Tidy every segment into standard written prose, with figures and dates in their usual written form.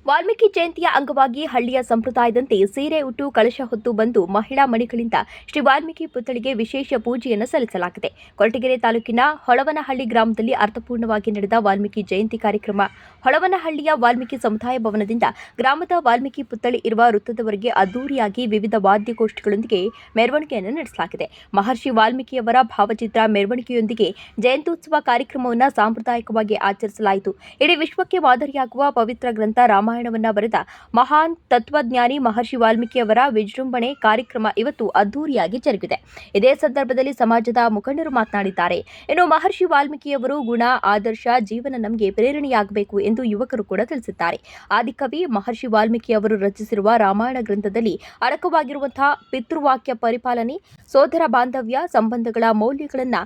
ವಾಲ್ಮೀಕಿ ಜಯಂತಿಯ ಅಂಗವಾಗಿ ಹಳ್ಳಿಯ ಸಂಪ್ರದಾಯದಂತೆ ಸೀರೆ ಉಟ್ಟು ಕಳಶ ಹೊತ್ತು ಬಂದು ಮಹಿಳಾ ಮಣಿಗಳಿಂದ ಶ್ರೀ ವಾಲ್ಮೀಕಿ ಪುತ್ಥಳಿಗೆ ವಿಶೇಷ ಪೂಜೆಯನ್ನು ಸಲ್ಲಿಸಲಾಗಿದೆ. ಕೊರಟಗೆರೆ ತಾಲೂಕಿನ ಹೊಳವನಹಳ್ಳಿ ಗ್ರಾಮದಲ್ಲಿ ಅರ್ಥಪೂರ್ಣವಾಗಿ ನಡೆದ ವಾಲ್ಮೀಕಿ ಜಯಂತಿ ಕಾರ್ಯಕ್ರಮ. ಹೊಳವನಹಳ್ಳಿಯ ವಾಲ್ಮೀಕಿ ಸಮುದಾಯ ಭವನದಿಂದ ಗ್ರಾಮದ ವಾಲ್ಮೀಕಿ ಪುತ್ಥಳಿ ಇರುವ ವೃತ್ತದವರೆಗೆ ಅದ್ದೂರಿಯಾಗಿ ವಿವಿಧ ವಾದ್ಯಗೋಷ್ಠಿಗಳೊಂದಿಗೆ ಮೆರವಣಿಗೆಯನ್ನು ನಡೆಸಲಾಗಿದೆ. ಮಹರ್ಷಿ ವಾಲ್ಮೀಕಿಯವರ ಭಾವಚಿತ್ರ ಮೆರವಣಿಗೆಯೊಂದಿಗೆ ಜಯಂತ್ಯುತ್ಸವ ಕಾರ್ಯಕ್ರಮವನ್ನು ಸಾಂಪ್ರದಾಯಿಕವಾಗಿ ಆಚರಿಸಲಾಯಿತು. ಇಡೀ ವಿಶ್ವಕ್ಕೆ ಮಾದರಿಯಾಗುವ ಪವಿತ್ರ ಗ್ರಂಥ ರಾಮಾಯಣವನ್ನ ಬರೆದ ಮಹಾನ್ ತತ್ವಜ್ಞಾನಿ ಮಹರ್ಷಿ ವಾಲ್ಮೀಕಿಯವರ ವಿಜೃಂಭಣೆ ಕಾರ್ಯಕ್ರಮ ಇವತ್ತು ಅದ್ದೂರಿಯಾಗಿ ಜರುಗಿದೆ. ಇದೇ ಸಂದರ್ಭದಲ್ಲಿ ಸಮಾಜದ ಮುಖಂಡರು ಮಾತನಾಡಿದ್ದಾರೆ. ಇನ್ನು ಮಹರ್ಷಿ ವಾಲ್ಮೀಕಿಯವರು ಗುಣ, ಆದರ್ಶ, ಜೀವನ ನಮಗೆ ಪ್ರೇರಣೆಯಾಗಬೇಕು ಎಂದು ಯುವಕರು ಕೂಡ ತಿಳಿಸಿದ್ದಾರೆ. ಆದಿಕವಿ ಮಹರ್ಷಿ ವಾಲ್ಮೀಕಿ ಅವರು ರಚಿಸಿರುವ ರಾಮಾಯಣ ಗ್ರಂಥದಲ್ಲಿ ಅಡಕವಾಗಿರುವಂತಹ ಪಿತೃವಾಕ್ಯ ಪರಿಪಾಲನೆ, ಸೋದರ ಬಾಂಧವ್ಯ, ಸಂಬಂಧಗಳ ಮೌಲ್ಯಗಳನ್ನು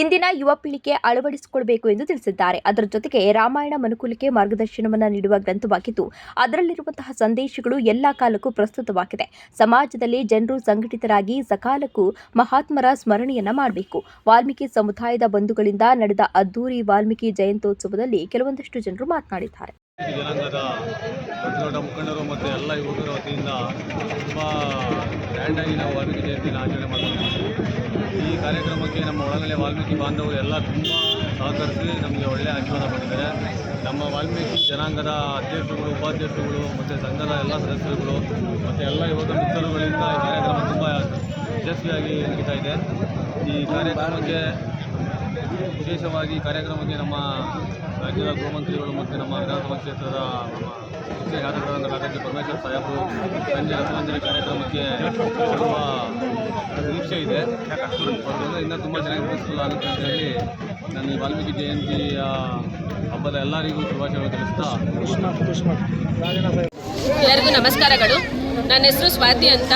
ಇಂದಿನ ಯುವ ಪೀಳಿಗೆ ಅಳವಡಿಸಿಕೊಳ್ಳಬೇಕು ಎಂದು ತಿಳಿಸಿದ್ದಾರೆ. ಅದರ ಜೊತೆಗೆ ರಾಮಾಯಣ ಮನುಕುಲಕ್ಕೆ ಮಾರ್ಗದರ್ಶನವನ್ನು ನೀಡುವ ಗ್ರಂಥವಾಗಿದ್ದು ಅದರಲ್ಲಿರುವಂತಹ ಸಂದೇಶಗಳು ಎಲ್ಲ ಕಾಲಕ್ಕೂ ಪ್ರಸ್ತುತವಾಗಿದೆ. ಸಮಾಜದಲ್ಲಿ ಜನರು ಸಂಘಟಿತರಾಗಿ ಸಕಾಲಕ್ಕೂ ಮಹಾತ್ಮರ ಸ್ಮರಣೆಯನ್ನ ಮಾಡಬೇಕು. ವಾಲ್ಮೀಕಿ ಸಮುದಾಯದ ಬಂಧುಗಳಿಂದ ನಡೆದ ಅದ್ದೂರಿ ವಾಲ್ಮೀಕಿ ಜಯಂತ್ಯೋತ್ಸವದಲ್ಲಿ ಕೆಲವೊಂದಷ್ಟು ಜನರು ಮಾತನಾಡಿದ್ದಾರೆ. ಜನಾಂಗದ ದೊಡ್ಡ ಮುಖಂಡರು ಮತ್ತು ಎಲ್ಲ ಯುವಕರ ವತಿಯಿಂದ ತುಂಬ ಗ್ರ್ಯಾಂಡಾಗಿ ನಾವು ವಾಲ್ಮೀಕಿ ಜಯಂತಿನ ಆಚರಣೆ ಮಾಡ್ತೀವಿ. ಈ ಕಾರ್ಯಕ್ರಮಕ್ಕೆ ನಮ್ಮ ಒಳಗಡೆ ವಾಲ್ಮೀಕಿ ಬಾಂಧವರು ಎಲ್ಲ ತುಂಬ ಸಹಕರಿಸಿ ನಮಗೆ ಒಳ್ಳೆಯ ಆಶೀರ್ವಾದ ಮಾಡಿದ್ದಾರೆ. ನಮ್ಮ ವಾಲ್ಮೀಕಿ ಜನಾಂಗದ ಅಧ್ಯಕ್ಷರುಗಳು, ಉಪಾಧ್ಯಕ್ಷರುಗಳು ಮತ್ತು ಸಂಘದ ಎಲ್ಲ ಸದಸ್ಯರುಗಳು ಮತ್ತು ಎಲ್ಲ ಯುವಕ ಮಿತ್ರರುಗಳಿಂದ ಈ ಕಾರ್ಯಕ್ರಮ ತುಂಬ ಯಶಸ್ವಿಯಾಗಿ ನಡೀತಾ ಇದೆ. ಈ ಕಾರ್ಯಕ್ರಮಕ್ಕೆ ವಿಶೇಷವಾಗಿ ಕಾರ್ಯಕ್ರಮಕ್ಕೆ ನಮ್ಮ ರಾಜ್ಯದ ಗೃಹಮಂತ್ರಿಗಳು ಮತ್ತು ನಮ್ಮ ವಿಧಾನಸಭಾ ಕ್ಷೇತ್ರದ ನಮ್ಮ ಮುಖ್ಯ ಶಾಸಕರಾದ ಡಾಕ್ಟರ್ ಪರಮೇಶ್ವರ್ ಸಾಹೇಬರು ಸಂಜೆ ರಸಮಂಜರಿ ಕಾರ್ಯಕ್ರಮಕ್ಕೆ ಬರುವ ನಿರೀಕ್ಷೆ ಇದೆ. ಅದರಿಂದ ಇನ್ನೂ ತುಂಬ ಚೆನ್ನಾಗಿ ಅನುಕೂಲ ಆಗುತ್ತೆ ಅಂತ ಹೇಳಿ ನಾನು ಈ ವಾಲ್ಮೀಕಿ ಜಯಂತಿಯ ಹಬ್ಬದ ಎಲ್ಲರಿಗೂ ಶುಭಾಶಯಗಳು ತಿಳಿಸ್ತಾ ಎಲ್ಲರಿಗೂ ನಮಸ್ಕಾರಗಳು. ನನ್ನ ಹೆಸರು ಸ್ವಾತಿ ಅಂತ.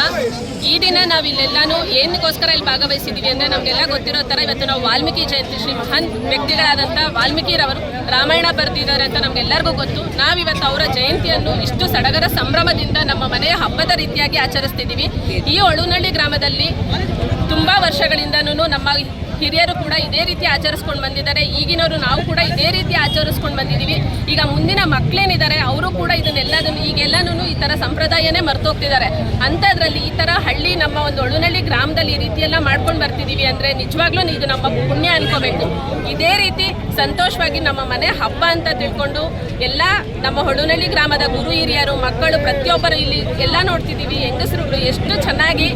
ಈ ದಿನ ನಾವಿಲ್ಲೆಲ್ಲಾನು ಏನಕ್ಕೋಸ್ಕರ ಇಲ್ಲಿ ಭಾಗವಹಿಸಿದ್ದೀವಿ ಅಂದರೆ ನಮಗೆಲ್ಲ ಗೊತ್ತಿರೋ ಥರ ಇವತ್ತು ನಾವು ವಾಲ್ಮೀಕಿ ಜಯಂತಿ ಶ್ರೀ ಮಹಾನ್ ವ್ಯಕ್ತಿಗಳಾದಂಥ ವಾಲ್ಮೀಕಿರವರು ರಾಮಾಯಣ ಬರೆದಿದ್ದಾರೆ ಅಂತ ನಮಗೆಲ್ಲರಿಗೂ ಗೊತ್ತು. ನಾವಿವತ್ತು ಅವರ ಜಯಂತಿಯನ್ನು ಇಷ್ಟು ಸಡಗರ ಸಂಭ್ರಮದಿಂದ ನಮ್ಮ ಮನೆಯ ಹಬ್ಬದ ರೀತಿಯಾಗಿ ಆಚರಿಸ್ತಿದ್ದೀವಿ. ಈ ಹೊಳವನಹಳ್ಳಿ ಗ್ರಾಮದಲ್ಲಿ ತುಂಬ ವರ್ಷಗಳಿಂದನೂ ನಮ್ಮ ಹಿರಿಯರು ಕೂಡ ಇದೇ ರೀತಿ ಆಚರಿಸ್ಕೊಂಡು ಬಂದಿದ್ದಾರೆ. ಈಗಿನವರು ನಾವು ಕೂಡ ಇದೇ ರೀತಿ ಆಚರಿಸ್ಕೊಂಡು ಬಂದಿದ್ದೀವಿ. ಈಗ ಮುಂದಿನ ಮಕ್ಕಳೇನಿದ್ದಾರೆ ಅವರು ಕೂಡ ಇದನ್ನೆಲ್ಲದನ್ನು ಈಗೆಲ್ಲನೂ ಈ ಥರ ಸಂಪ್ರದಾಯನೇ ಮರ್ತೋಗ್ತಿದ್ದಾರೆ. ಅಂಥದ್ರಲ್ಲಿ ಈ ಥರ ಹಳ್ಳಿ ನಮ್ಮ ಒಂದು ಹೊಳವನಹಳ್ಳಿ ಗ್ರಾಮದಲ್ಲಿ ಈ ರೀತಿ ಎಲ್ಲ ಮಾಡ್ಕೊಂಡು ಬರ್ತಿದ್ದೀವಿ ಅಂದರೆ ನಿಜವಾಗ್ಲೂ ಇದು ನಮ್ಮ ಪುಣ್ಯ ಅನ್ಕೋಬೇಕು. ಇದೇ ರೀತಿ ಸಂತೋಷವಾಗಿ ನಮ್ಮ ಮನೆ ಹಬ್ಬ ಅಂತ ತಿಳ್ಕೊಂಡು ಎಲ್ಲ ನಮ್ಮ ಹೊಳವನಹಳ್ಳಿ ಗ್ರಾಮದ ಗುರು ಹಿರಿಯರು, ಮಕ್ಕಳು ಪ್ರತಿಯೊಬ್ಬರು ಇಲ್ಲಿ ಎಲ್ಲ ನೋಡ್ತಿದ್ದೀವಿ. ಹೆಂಗಸರುಗಳು ಎಷ್ಟು ಚೆನ್ನಾಗಿ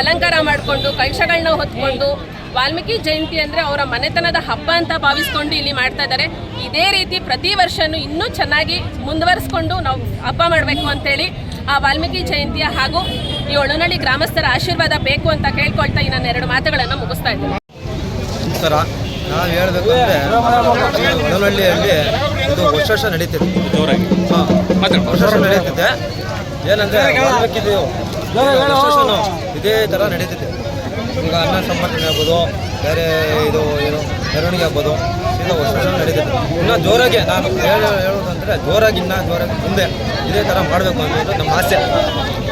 ಅಲಂಕಾರ ಮಾಡಿಕೊಂಡು ಕಳಶಗಳನ್ನ ಹೊತ್ಕೊಂಡು ವಾಲ್ಮೀಕಿ ಜಯಂತಿ ಅಂದರೆ ಅವರ ಮನೆತನದ ಹಬ್ಬ ಅಂತ ಭಾವಿಸ್ಕೊಂಡು ಇಲ್ಲಿ ಮಾಡ್ತಾ ಇದ್ದಾರೆ. ಇದೇ ರೀತಿ ಪ್ರತಿ ವರ್ಷವೂ ಇನ್ನೂ ಚೆನ್ನಾಗಿ ಮುಂದುವರಿಸ್ಕೊಂಡು ನಾವು ಹಬ್ಬ ಮಾಡಬೇಕು ಅಂತೇಳಿ ಆ ವಾಲ್ಮೀಕಿ ಜಯಂತಿಯ ಹಾಗೂ ಈ ಹೊಳವನಹಳ್ಳಿ ಗ್ರಾಮಸ್ಥರ ಆಶೀರ್ವಾದ ಬೇಕು ಅಂತ ಕೇಳ್ಕೊಳ್ತಾ ನಾನು 2 ಮಾತುಗಳನ್ನು ಮುಗಿಸ್ತಾ ಇದ್ದೀನಿ. ನಮಸ್ಕಾರ. ನಾವು ಹೇಳಬೇಕು ಅಂದರೆ ಹೊಳವನಹಳ್ಳಿಯಲ್ಲಿ ಇದು ವರ್ಷ ನಡೀತಿದೆ, ಜೋರಾಗಿ ವರ್ಷ ನಡೀತಿದೆ. ಏನಂದರೆ ವಾಲ್ಮೀಕಿದು ಇದೇ ಥರ ನಡೀತಿದೆ. ಈಗ ಅನ್ನ ಸಂಬರ್ಧನೆ ಆಗ್ಬೋದು, ಬೇರೆ ಇದು ಏನು ಮೆರವಣಿಗೆ ಆಗ್ಬೋದು, ಇದು ವರ್ಷ ನಡೀತಿದೆ. ಇನ್ನೂ ಜೋರಾಗಿ ನಾನು ಹೇಳೋದಂದರೆ ಇನ್ನೂ ಜೋರಾಗಿ ಮುಂದೆ ಇದೇ ಥರ ಮಾಡಬೇಕು ಅನ್ನೋದು ನಮ್ಮ ಆಸೆ.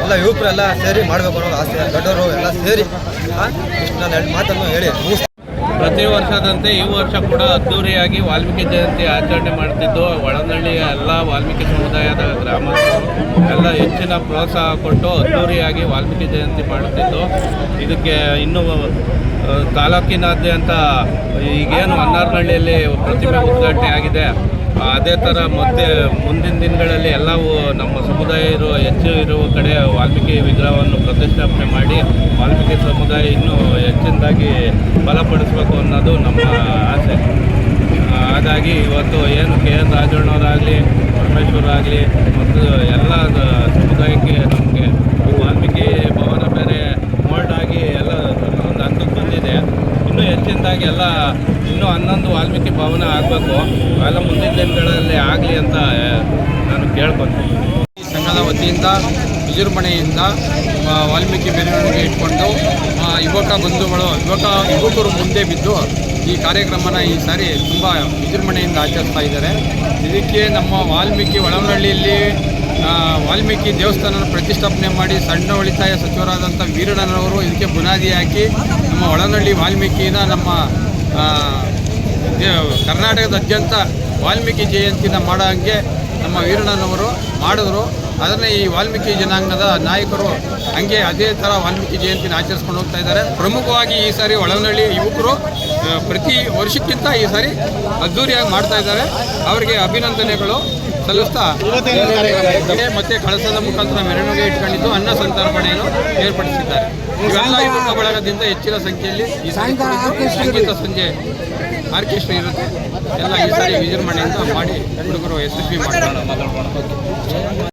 ಎಲ್ಲ ಯುವಕರೆಲ್ಲ ಸೇರಿ ಮಾಡಬೇಕು ಅನ್ನೋದು ಆಸೆ. ದೊಡ್ಡವರು ಎಲ್ಲ ಸೇರಿ ಇಷ್ಟು ನಾನು 2 ಮಾತನ್ನು ಹೇಳಿ ಮುಗಿಸ್ತೀನಿ. ಪ್ರತಿ ವರ್ಷದಂತೆ ಈ ವರ್ಷ ಕೂಡ ಅದ್ದೂರಿಯಾಗಿ ವಾಲ್ಮೀಕಿ ಜಯಂತಿ ಆಚರಣೆ ಮಾಡ್ತಿದ್ದು ಹೊಳವನಹಳ್ಳಿಯ ಎಲ್ಲ ವಾಲ್ಮೀಕಿ ಸಮುದಾಯದ ಗ್ರಾಮಸ್ಥರು ಎಲ್ಲ ಹೆಚ್ಚಿನ ಪ್ರೋತ್ಸಾಹ ಕೊಟ್ಟು ಅದ್ದೂರಿಯಾಗಿ ವಾಲ್ಮೀಕಿ ಜಯಂತಿ ಮಾಡುತ್ತಿದ್ದು ಇದಕ್ಕೆ ಇನ್ನೂ ತಾಲೂಕಿನಾದ್ಯಂತ ಈಗೇನು ಹೊನ್ನಾರನಹಳ್ಳಿಯಲ್ಲಿ ಪ್ರತಿಮೆ ಉದ್ಘಾಟನೆ ಆಗಿದೆ, ಅದೇ ಥರ ಮತ್ತೆ ಮುಂದಿನ ದಿನಗಳಲ್ಲಿ ಎಲ್ಲವೂ ನಮ್ಮ ಸಮುದಾಯರು ಹೆಚ್ಚು ಇರುವ ಕಡೆ ವಾಲ್ಮೀಕಿ ವಿಗ್ರಹವನ್ನು ಪ್ರತಿಷ್ಠಾಪನೆ ಮಾಡಿ ವಾಲ್ಮೀಕಿ ಸಮುದಾಯ ಇನ್ನೂ ಹೆಚ್ಚಿನದಾಗಿ ಬಲಪಡಿಸಬೇಕು ಅನ್ನೋದು ನಮ್ಮ ಆಸೆ. ಹಾಗಾಗಿ ಇವತ್ತು ಏನು KN ರಾಜಣ್ಣವರಾಗಲಿ, ಪರಮೇಶ್ವರಾಗಲಿ ಮತ್ತು ಎಲ್ಲ ಸಮುದಾಯಕ್ಕೆ ನಮಗೆ ವಾಲ್ಮೀಕಿ ಭವನ ಬೇರೆ ಮೋಲ್ಡ್ ಆಗಿ ಎಲ್ಲ ಒಂದು ಹಂತಕ್ಕೆ ಬಂದಿದೆ. ಇನ್ನೂ ಹೆಚ್ಚಿನದಾಗಿ ಎಲ್ಲ ಇನ್ನೂ 11 ವಾಲ್ಮೀಕಿ ಭವನ ಆಗಬೇಕು. ಎಲ್ಲ ಮುಂದಿನ ದಿನಗಳಲ್ಲಿ ಆಗಲಿ ಅಂತ ನಾನು ಕೇಳ್ಕೊತೀನಿ. ಸಂಘದ ವತಿಯಿಂದ ವಿಜೃಂಭಣೆಯಿಂದ ವಾಲ್ಮೀಕಿ ಮೆರವಣಿಗೆ ಇಟ್ಕೊಂಡು ಯುವಕರು ಮುಂದೆ ಬಿದ್ದು ಈ ಕಾರ್ಯಕ್ರಮನ ಈ ಸಾರಿ ತುಂಬ ವಿಜೃಂಭಣೆಯಿಂದ ಆಚರಿಸ್ತಾ ಇದ್ದಾರೆ. ಇದಕ್ಕೆ ನಮ್ಮ ವಾಲ್ಮೀಕಿ ಹೊಳವನಹಳ್ಳಿಯಲ್ಲಿ ವಾಲ್ಮೀಕಿ ದೇವಸ್ಥಾನ ಪ್ರತಿಷ್ಠಾಪನೆ ಮಾಡಿ ಸಣ್ಣ ಉಳಿತಾಯ ಸಚಿವರಾದಂಥ ವೀರಣ್ಣನವರು ಇದಕ್ಕೆ ಬುನಾದಿ ಹಾಕಿ ನಮ್ಮ ಹೊಳವನಹಳ್ಳಿ ವಾಲ್ಮೀಕಿನ ನಮ್ಮ ಕರ್ನಾಟಕದಾದ್ಯಂತ ವಾಲ್ಮೀಕಿ ಜಯಂತಿನ ಮಾಡೋ ಹಾಗೆ ನಮ್ಮ ನಮ್ಮ ವೀರಣ್ಣನವರು ಮಾಡಿದ್ರು. ಅದನ್ನೇ ಈ ವಾಲ್ಮೀಕಿ ಜನಾಂಗದ ನಾಯಕರು ಹಂಗೆ ಅದೇ ಥರ ವಾಲ್ಮೀಕಿ ಜಯಂತಿನ ಆಚರಿಸ್ಕೊಂಡು ಹೋಗ್ತಾ ಇದ್ದಾರೆ. ಪ್ರಮುಖವಾಗಿ ಈ ಸಾರಿ ಒಳವನಹಳ್ಳಿ ಯುವಕರು ಪ್ರತಿ ವರ್ಷಕ್ಕಿಂತ ಈ ಸಾರಿ ಅದ್ದೂರಿಯಾಗಿ ಮಾಡ್ತಾ ಇದ್ದಾರೆ. ಅವರಿಗೆ ಅಭಿನಂದನೆಗಳು ಸಲ್ಲಿಸ್ತಾ ಮತ್ತೆ ಕಳಸದ ಮುಖಾಂತರ ಮೆರವಣಿಗೆ ಇಟ್ಕೊಂಡಿದ್ದು ಅನ್ನ ಸಂತರ್ಪಣೆಯನ್ನು ಏರ್ಪಡಿಸಿದ್ದಾರೆ. ಇವೆಲ್ಲ ಯುವಕ ಬಳಗದಿಂದ ಹೆಚ್ಚಿನ ಸಂಖ್ಯೆಯಲ್ಲಿ ಈ ಸಾರಿ ಸಂಗೀತ ಸಂಜೆ ಆರ್ಕೆಸ್ಟ್ರಾ ಇರುತ್ತೆ. ಎಲ್ಲ ಈ ಸಾರಿ ವಿಜೃಂಭಣೆಯಿಂದ ಮಾಡಿ ಹುಡುಗರು ಯಶಸ್ವಿ ಮಾಡ್ತಾರೆ.